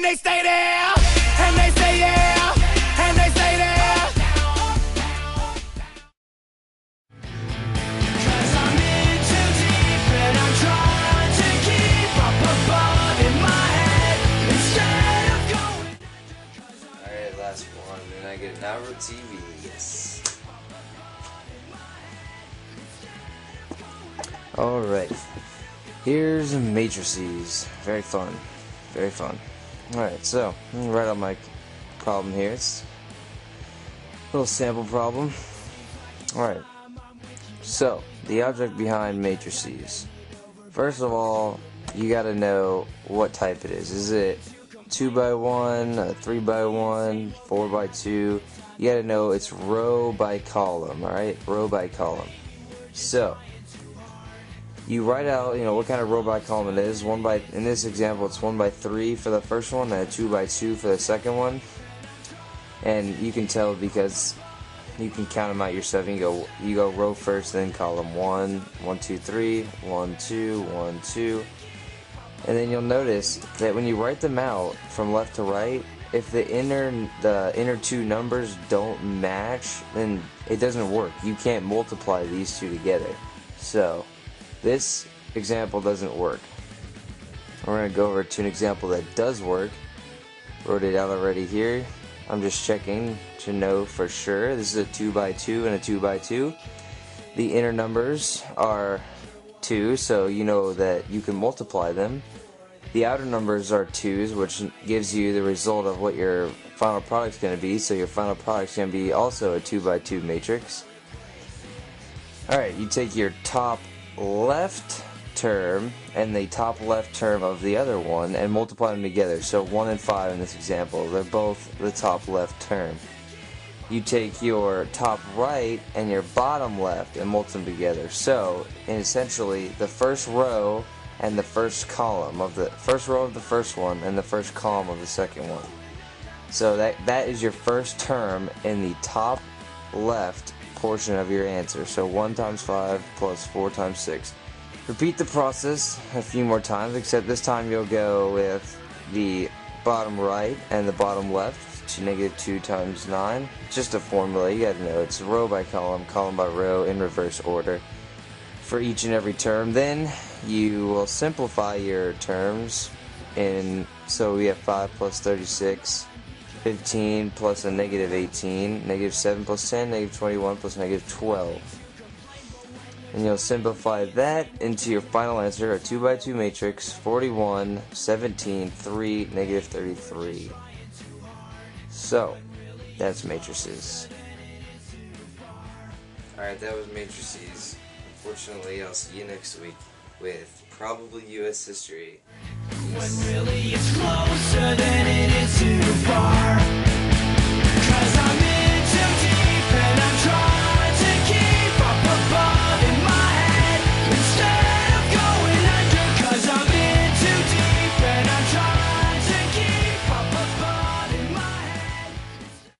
and they stay there, and they say yeah, and they stay there. 'Cause I'm in too deep and I'm trying to keep up above in my head instead of going. Alright, last one, and I get Naruto TV, yes. Alright, here's Matrices. Very fun. Very fun. Alright, so, I'm going to write out my problem here. It's a little sample problem. Alright, so, the object behind matrices. First of all, you gotta know what type it is. Is it 2x1, 3x1, 4x2? You gotta know it's row by column, alright? Row by column. So, you write out, what kind of row by column it is. In this example, it's 1x3 for the first one, and a 2x2 for the second one. And you can tell because you can count them out yourself. You go row first, then column 1, 1, 2, 3, 1, 2, 1, 2. And then you'll notice that when you write them out from left to right, if the inner two numbers don't match, then it doesn't work. You can't multiply these two together. So this example doesn't work. We're going to go over to an example that does work. Wrote it out already here. I'm just checking to know for sure. This is a 2x2 and a 2x2. The inner numbers are 2, so you know that you can multiply them. The outer numbers are 2's, which gives you the result of what your final product is going to be. So your final product is going to be also a 2x2 matrix. Alright, you take your top left term and the top left term of the other one and multiply them together. So 1 and 5 in this example, they're both the top left term. You take your top right and your bottom left and multiply them together. So, and essentially, the first row and the first column of the first row of the first one and the first column of the second one. So that is your first term in the top left portion of your answer. So 1 times 5 plus 4 times 6. Repeat the process a few more times, except this time you'll go with the bottom right and the bottom left to -2 times 9. Just a formula, you gotta know it's row by column, column by row in reverse order for each and every term. Then you will simplify your terms so we have 5 plus 36, 15 plus a -18, -7 plus 10, -21 plus -12. And you'll simplify that into your final answer, a 2x2 matrix, 41, 17, 3, -33. So, that's matrices. Alright, that was matrices. Unfortunately, I'll see you next week with probably U.S. history. When really it's closer than it is too far.